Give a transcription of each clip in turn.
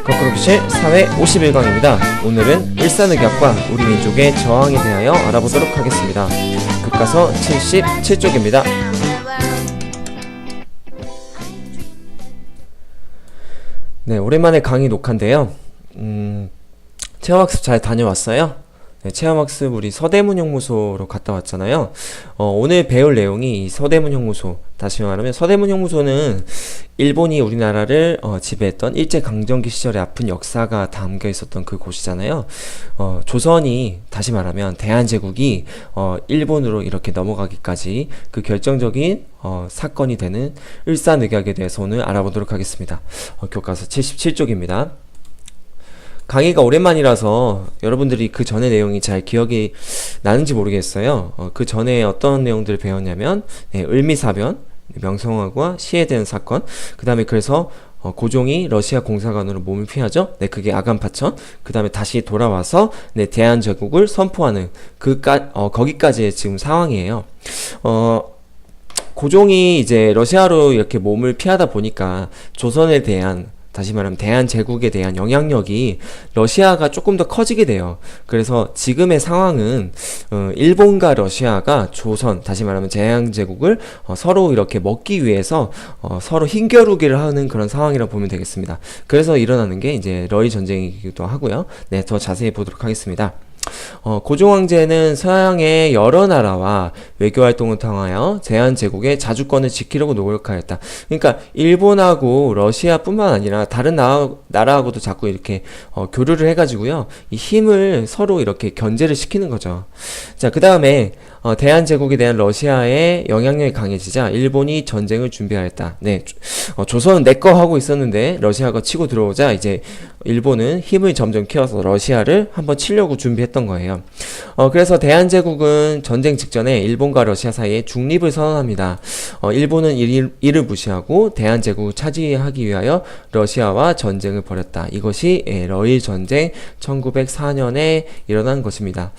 거꾸로 기실 사회 51강입니다. 오늘은 일산의학과 우리 민족의 저항에 대하여 알아보도록 하겠습니다. 교과서 77쪽입니다. 네, 오랜만에 강의 녹화인데요. 체험학습 잘 다녀왔어요? 네, 체험학습 우리 서대문형무소로 갔다 왔잖아요. 오늘 배울 내용이 이 서대문형무소, 다시 말하면 서대문형무소는 일본이 우리나라를 지배했던 일제강점기 시절의 아픈 역사가 담겨 있었던 그 곳이잖아요. 조선이, 다시 말하면 대한제국이 일본으로 이렇게 넘어가기까지 그 결정적인 사건이 되는 일산의학에 대해서 오늘 알아보도록 하겠습니다. 교과서 77쪽입니다. 강의가 오랜만이라서 여러분들이 그 전의 내용이 잘 기억이 나는지 모르겠어요. 그 전에 어떤 내용들을 배웠냐면 을미사변, 명성황후와 시해되는 사건, 그 다음에 그래서 고종이 러시아 공사관으로 몸을 피하죠. 네, 그게 아간파천. 그 다음에 다시 돌아와서 대한제국을 선포하는 거기까지의 지금 상황이에요. 고종이 이제 러시아로 이렇게 몸을 피하다 보니까 조선에 대한, 다시 말하면 대한제국에 대한 영향력이 러시아가 조금 더 커지게 돼요. 그래서 지금의 상황은 일본과 러시아가 조선, 다시 말하면 대한제국을 서로 이렇게 먹기 위해서 서로 힘겨루기를 하는 그런 상황이라고 보면 되겠습니다. 그래서 일어나는 게 이제 러일 전쟁이기도 하고요. 네, 더 자세히 보도록 하겠습니다. 고종 황제는 서양의 여러 나라와 외교 활동을 통하여 대한제국의 자주권을 지키려고 노력하였다. 그러니까 일본하고 러시아뿐만 아니라 다른 나라하고도 자꾸 이렇게 교류를 해가지고요, 이 힘을 서로 이렇게 견제를 시키는 거죠. 자, 그 다음에 대한제국에 대한 러시아의 영향력이 강해지자 일본이 전쟁을 준비하였다. 네, 조선은 내꺼 하고 있었는데 러시아가 치고 들어오자 이제 일본은 힘을 점점 키워서 러시아를 한번 치려고 준비했던 거예요. 그래서 대한제국은 전쟁 직전에 일본과 러시아 사이에 중립을 선언합니다. 일본은 이를 무시하고 대한제국을 차지하기 위하여 러시아와 전쟁을 벌였다. 이것이 러일 전쟁 1904년에 일어난 것입니다.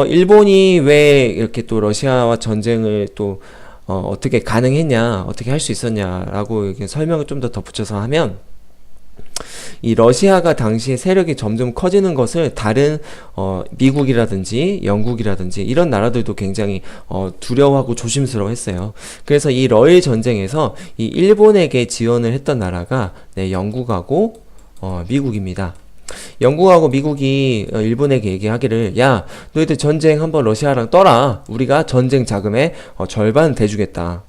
일본이 왜 이렇게 또 러시아와 전쟁을 또 어떻게 가능했냐, 어떻게 할 수 있었냐라고 이렇게 설명을 좀 더 덧붙여서 하면, 이 러시아가 당시에 세력이 점점 커지는 것을 다른 미국이라든지 영국이라든지 이런 나라들도 굉장히 두려워하고 조심스러워했어요. 그래서 이 러일 전쟁에서 이 일본에게 지원을 했던 나라가 영국하고 미국입니다. 영국하고 미국이 일본에게 얘기하기를, 야, 너희들 전쟁 한번 러시아랑 떠라. 우리가 전쟁 자금의 절반 대주겠다.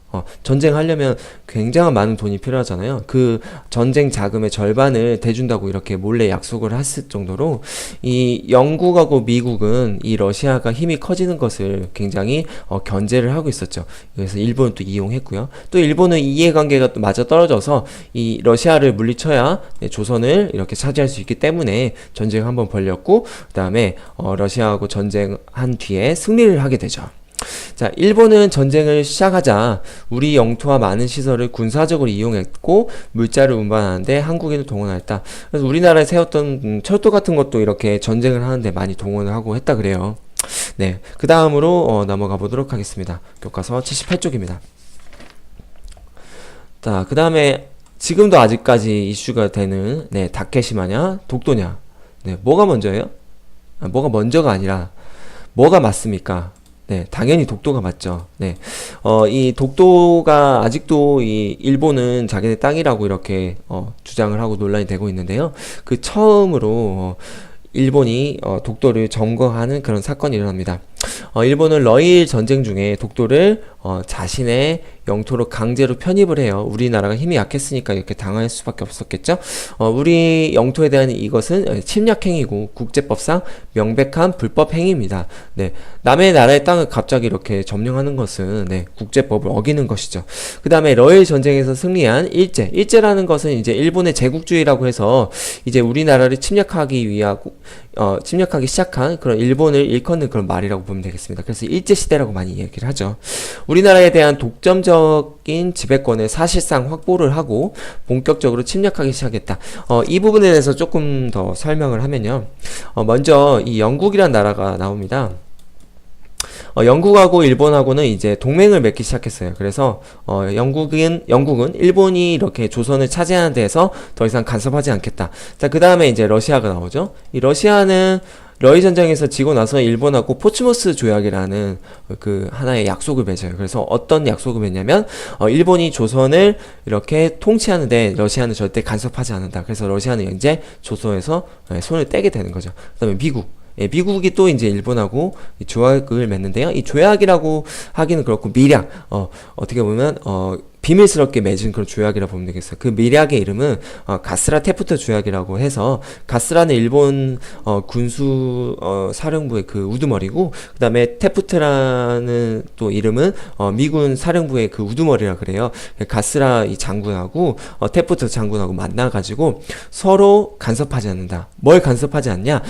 전쟁하려면 굉장한 많은 돈이 필요하잖아요. 그 전쟁 자금의 절반을 대준다고 이렇게 몰래 약속을 했을 정도로 이 영국하고 미국은 이 러시아가 힘이 커지는 것을 굉장히 견제를 하고 있었죠. 그래서 일본은 또 이용했고요. 또 일본은 이해관계가 또 맞아 떨어져서 이 러시아를 물리쳐야 조선을 이렇게 차지할 수 있기 때문에 전쟁을 한번 벌였고, 그 다음에 러시아하고 전쟁한 뒤에 승리를 하게 되죠. 자, 일본은 전쟁을 시작하자 우리 영토와 많은 시설을 군사적으로 이용했고 물자를 운반하는데 한국인을 동원했다. 그래서 우리나라에 세웠던 철도 같은 것도 이렇게 전쟁을 하는데 많이 동원을 하고 했다 그래요. 네, 그 다음으로 넘어가 보도록 하겠습니다. 교과서 78쪽입니다. 자, 그 다음에 지금도 아직까지 이슈가 되는 다케시마냐 독도냐. 네, 뭐가 먼저예요? 뭐가 먼저가 아니라 뭐가 맞습니까? 네, 당연히 독도가 맞죠. 네, 이 독도가 아직도 이 일본은 자기네 땅이라고 이렇게 주장을 하고 논란이 되고 있는데요. 그 처음으로 일본이 독도를 점거하는 그런 사건이 일어납니다. 일본은 러일 전쟁 중에 독도를 자신의 영토로 강제로 편입을 해요. 우리나라가 힘이 약했으니까 이렇게 당할 수밖에 없었겠죠. 우리 영토에 대한 이것은 침략행위고 국제법상 명백한 불법 행위입니다. 네, 남의 나라의 땅을 갑자기 이렇게 점령하는 것은 국제법을 어기는 것이죠. 그 다음에 러일 전쟁에서 승리한 일제라는 것은 이제 일본의 제국주의라고 해서 이제 우리나라를 침략하기 시작한 그런 일본을 일컫는 그런 말이라고 보면 되겠습니다. 그래서 일제시대라고 많이 얘기를 하죠. 우리나라에 대한 독점적인 지배권을 사실상 확보를 하고 본격적으로 침략하기 시작했다. 이 부분에 대해서 조금 더 설명을 하면요. 먼저 이 영국이란 나라가 나옵니다. 영국하고 일본하고는 이제 동맹을 맺기 시작했어요. 그래서 영국은 일본이 이렇게 조선을 차지하는 데에서 더 이상 간섭하지 않겠다. 자, 그 다음에 이제 러시아가 나오죠. 이 러시아는 러일 전쟁에서 지고 나서 일본하고 포츠모스 조약이라는 그 하나의 약속을 맺어요. 그래서 어떤 약속을 맺냐면 일본이 조선을 이렇게 통치하는데 러시아는 절대 간섭하지 않는다. 그래서 러시아는 이제 조선에서 손을 떼게 되는 거죠. 그다음에 미국이 또 이제 일본하고 이 조약을 맺는데요. 이 조약이라고 하기는 그렇고 밀약, 어떻게 보면 비밀스럽게 맺은 그런 조약이라 보면 되겠어요. 그 밀약의 이름은 가스라 테프트 조약이라고 해서, 가스라는 일본 군수 사령부의 그 우두머리고, 그 다음에 테프트라는 또 이름은 미군 사령부의 그 우두머리라 그래요. 가스라 이 장군하고 테프트 장군하고 만나가지고 서로 간섭하지 않는다. 뭘 간섭하지 않냐?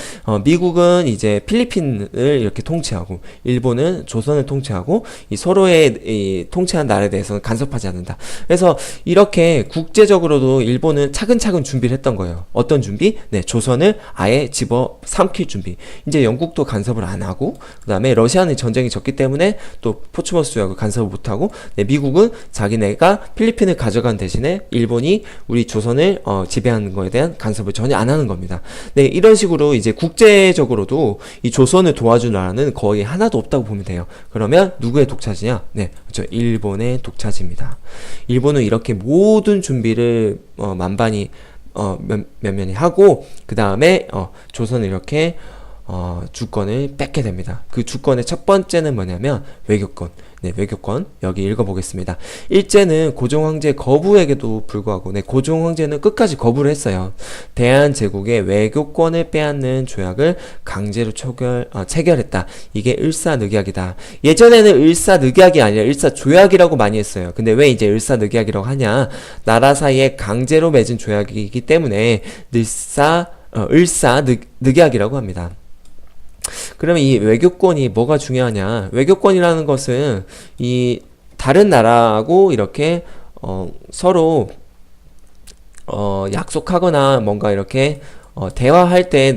미국은 이제 필리핀을 이렇게 통치하고, 일본은 조선을 통치하고, 이 서로의 이 통치한 나라에 대해서는 간섭하지 않는다. 그래서 이렇게 국제적으로도 일본은 차근차근 준비를 했던 거예요. 어떤 준비? 네, 조선을 아예 집어 삼킬 준비. 이제 영국도 간섭을 안 하고, 그 다음에 러시아는 전쟁이 졌기 때문에 또 포츠머스 조약을 간섭을 못 하고, 네, 미국은 자기네가 필리핀을 가져간 대신에 일본이 우리 조선을 지배하는 거에 대한 간섭을 전혀 안 하는 겁니다. 네, 이런 식으로 이제 국제적으로도 이 조선을 도와준 나라는 거의 하나도 없다고 보면 돼요. 그러면 누구의 독차지냐? 네, 그렇죠. 일본의 독차지입니다. 일본은 이렇게 모든 준비를 만반히 면면히 하고, 그 다음에 조선을 이렇게 주권을 뺏게 됩니다. 그 주권의 첫 번째는 뭐냐면 외교권. 네, 외교권. 여기 읽어보겠습니다. 일제는 고종 황제 거부에게도 불구하고, 네, 고종 황제는 끝까지 거부를 했어요. 대한제국의 외교권을 빼앗는 조약을 강제로 체결했다. 이게 을사늑약이다. 예전에는 을사늑약이 아니라 을사조약이라고 많이 했어요. 근데 왜 이제 을사늑약이라고 하냐? 나라 사이에 강제로 맺은 조약이기 때문에 을사늑약이라고 합니다. 그러면 이 외교권이 뭐가 중요하냐? 외교권이라는 것은 이 다른 나라하고 이렇게 서로 약속하거나 뭔가 이렇게 대화할 때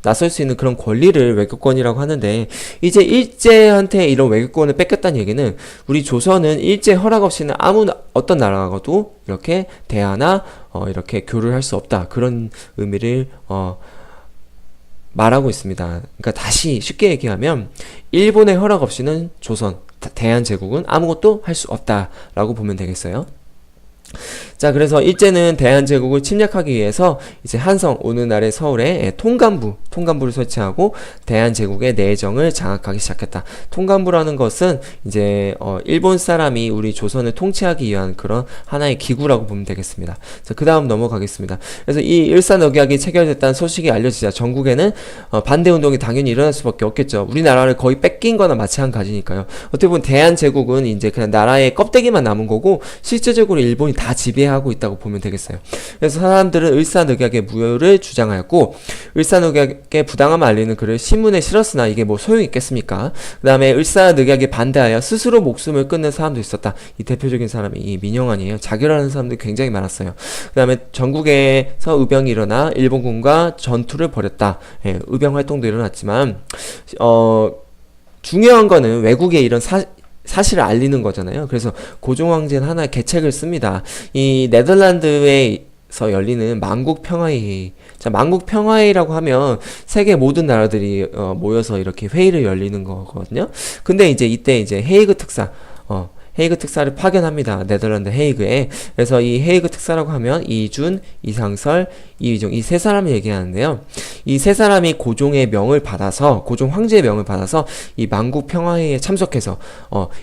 나설 수 있는 그런 권리를 외교권이라고 하는데, 이제 일제한테 이런 외교권을 뺏겼다는 얘기는 우리 조선은 일제 허락 없이는 어떤 나라하고도 이렇게 대화나 이렇게 교류를 할 수 없다. 그런 의미를 말하고 있습니다. 그러니까 다시 쉽게 얘기하면 일본의 허락 없이는 조선, 대한제국은 아무것도 할 수 없다라고 보면 되겠어요. 자, 그래서 일제는 대한제국을 침략하기 위해서 이제 한성, 오늘날의 서울에 통감부를 설치하고 대한제국의 내정을 장악하기 시작했다. 통감부라는 것은 이제 일본 사람이 우리 조선을 통치하기 위한 그런 하나의 기구라고 보면 되겠습니다. 자, 그 다음 넘어가겠습니다. 그래서 이 일사늑약이 체결됐다는 소식이 알려지자 전국에는 반대운동이 당연히 일어날 수밖에 없겠죠. 우리나라를 거의 뺏긴 거나 마찬가지니까요. 어떻게 보면 대한제국은 이제 그냥 나라의 껍데기만 남은 거고, 실제적으로 일본이 다 지배하고 있다고 보면 되겠어요. 그래서 사람들은 을사늑약의 무효를 주장하였고, 을사늑약의 부당함을 알리는 글을 신문에 실었으나 이게 뭐 소용이 있겠습니까? 그 다음에 을사늑약에 반대하여 스스로 목숨을 끊는 사람도 있었다. 이 대표적인 사람이 이 민영환이에요. 자결하는 사람들이 굉장히 많았어요. 그 다음에 전국에서 의병이 일어나 일본군과 전투를 벌였다. 예, 의병 활동도 일어났지만 중요한 거는 외국에 이런 사실을 알리는 거잖아요. 그래서 고종 황제는 하나의 계책을 씁니다. 이 네덜란드에서 열리는 만국평화회의. 자, 만국평화회의라고 하면 세계 모든 나라들이 모여서 이렇게 회의를 열리는 거거든요. 근데 이때 헤이그 특사를 파견합니다. 네덜란드 헤이그에. 그래서 이 헤이그 특사라고 하면 이준, 이상설, 이의종, 이 세 사람을 얘기하는데요. 이 세 사람이 고종 황제의 명을 받아서 이 만국평화회의에 참석해서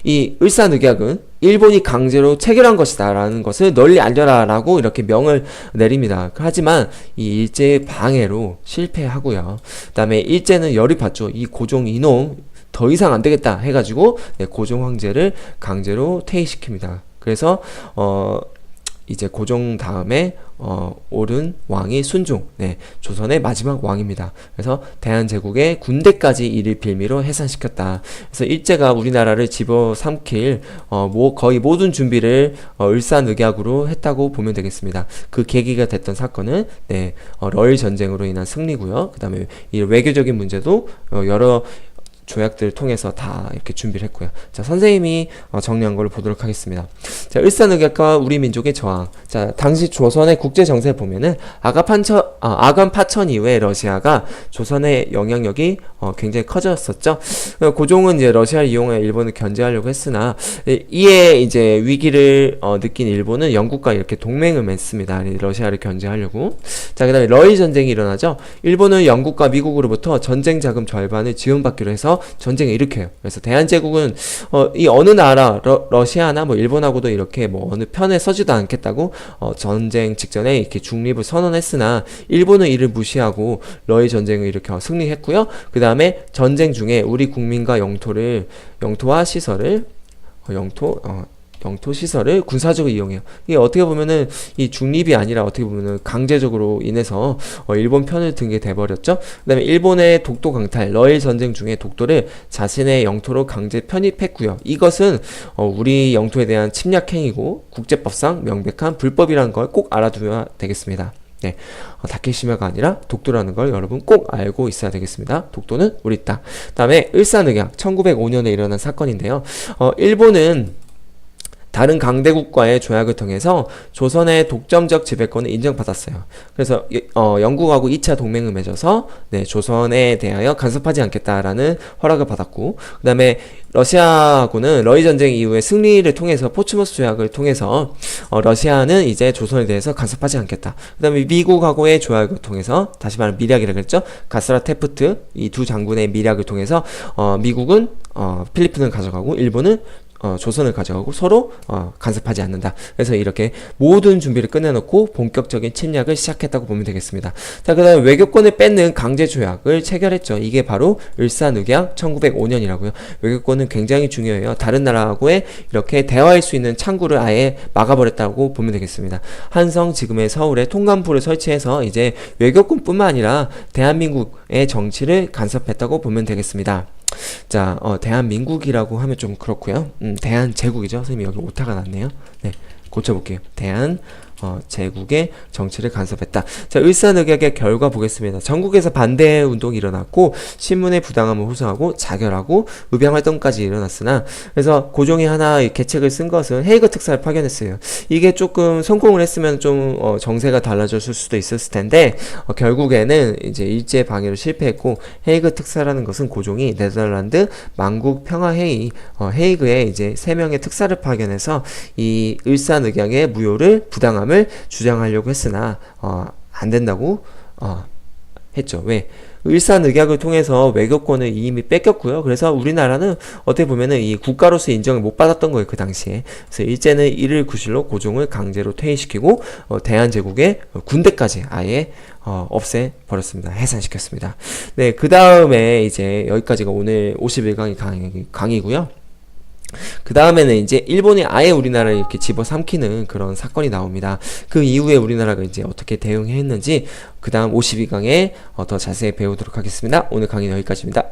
이 을사늑약은 일본이 강제로 체결한 것이다 라는 것을 널리 알려라 라고 이렇게 명을 내립니다. 하지만 이 일제의 방해로 실패하고요. 그 다음에 일제는 열이 받죠. 이 고종 이놈 더 이상 안 되겠다 해가지고 고종 황제를 강제로 퇴위시킵니다. 그래서 이제 고종 다음에 오른 왕이 순종, 조선의 마지막 왕입니다. 그래서 대한제국의 군대까지 이를 빌미로 해산시켰다. 그래서 일제가 우리나라를 집어삼킬 거의 모든 준비를 을사늑약으로 했다고 보면 되겠습니다. 그 계기가 됐던 사건은 러일 전쟁으로 인한 승리고요. 그 다음에 이 외교적인 문제도 여러 조약들을 통해서 다 이렇게 준비를 했고요. 자, 선생님이 정리한 걸로 보도록 하겠습니다. 자, 을사늑약과 우리 민족의 저항. 자, 당시 조선의 국제 정세를 보면은 아간 파천 이후에 러시아가 조선의 영향력이 굉장히 커졌었죠. 고종은 이제 러시아를 이용해 일본을 견제하려고 했으나 이에 이제 위기를 느낀 일본은 영국과 이렇게 동맹을 맺습니다. 러시아를 견제하려고. 자, 그다음에 러일 전쟁이 일어나죠. 일본은 영국과 미국으로부터 전쟁 자금 절반을 지원받기로 해서 전쟁을 일으켜요. 그래서 대한제국은 이 어느 나라 러시아나 뭐 일본하고도 이렇게 뭐 어느 편에 서지도 않겠다고 전쟁 직전에 이렇게 중립을 선언했으나 일본은 이를 무시하고 러일 전쟁을 일으켜 승리했고요. 그 다음에 전쟁 중에 우리 국민과 영토와 시설을 영토 시설을 군사적으로 이용해요. 이게 어떻게 보면은 이 중립이 아니라 어떻게 보면은 강제적으로 인해서 일본 편을 든 게 돼버렸죠. 그 다음에 일본의 독도 강탈, 러일 전쟁 중에 독도를 자신의 영토로 강제 편입했고요. 이것은 우리 영토에 대한 침략 행위고 국제법상 명백한 불법이라는 걸 꼭 알아두어야 되겠습니다. 네, 다케시마가 아니라 독도라는 걸 여러분 꼭 알고 있어야 되겠습니다. 독도는 우리 땅. 다음에 을사늑약 1905년에 일어난 사건인데요. 일본은 다른 강대국과의 조약을 통해서 조선의 독점적 지배권을 인정받았어요. 그래서 영국하고 2차 동맹을 맺어서 조선에 대하여 간섭하지 않겠다라는 허락을 받았고, 그 다음에 러시아하고는 러일 전쟁 이후에 승리를 통해서 포츠머스 조약을 통해서 러시아는 이제 조선에 대해서 간섭하지 않겠다. 그 다음에 미국하고의 조약을 통해서 다시 말하면 미략이라고 했죠. 가스라 테프트 이 두 장군의 미략을 통해서 미국은 필리핀을 가져가고 일본은 조선을 가져가고 서로 간섭하지 않는다. 그래서 이렇게 모든 준비를 끝내놓고 본격적인 침략을 시작했다고 보면 되겠습니다. 자, 그 다음에 외교권을 뺏는 강제조약을 체결했죠. 이게 바로 을사늑약 1905년이라고요. 외교권은 굉장히 중요해요. 다른 나라하고의 이렇게 대화할 수 있는 창구를 아예 막아버렸다고 보면 되겠습니다. 한성 지금의 서울에 통감부를 설치해서 이제 외교권뿐만 아니라 대한민국의 정치를 간섭했다고 보면 되겠습니다. 자, 대한민국이라고 하면 좀 그렇고요. 대한제국이죠. 선생님이 여기 오타가 났네요. 네, 고쳐볼게요. 제국의 정치를 간섭했다. 자, 을사늑약의 결과 보겠습니다. 전국에서 반대 운동이 일어났고 신문의 부당함을 호소하고 자결하고 의병 활동까지 일어났으나, 그래서 고종이 하나 계책을 쓴 것은 헤이그 특사를 파견했어요. 이게 조금 성공을 했으면 좀 정세가 달라졌을 수도 있었을 텐데 결국에는 이제 일제 방해로 실패했고, 헤이그 특사라는 것은 고종이 네덜란드 만국 평화회의 헤이그에 이제 3명의 특사를 파견해서 이 을사늑약의 무효를 부당함 주장하려고 했으나 안 된다고 했죠. 왜? 을사늑약을 통해서 외교권을 이미 뺏겼고요. 그래서 우리나라는 어떻게 보면은 이 국가로서 인정을 못 받았던 거예요, 그 당시에. 그래서 일제는 이를 구실로 고종을 강제로 퇴위시키고 대한제국의 군대까지 아예 없애버렸습니다. 해산시켰습니다. 네, 그 다음에 이제 여기까지가 오늘 51강의 강의고요. 그 다음에는 이제 일본이 아예 우리나라를 이렇게 집어삼키는 그런 사건이 나옵니다. 그 이후에 우리나라가 이제 어떻게 대응했는지 그 다음 52강에 더 자세히 배우도록 하겠습니다. 오늘 강의는 여기까지입니다.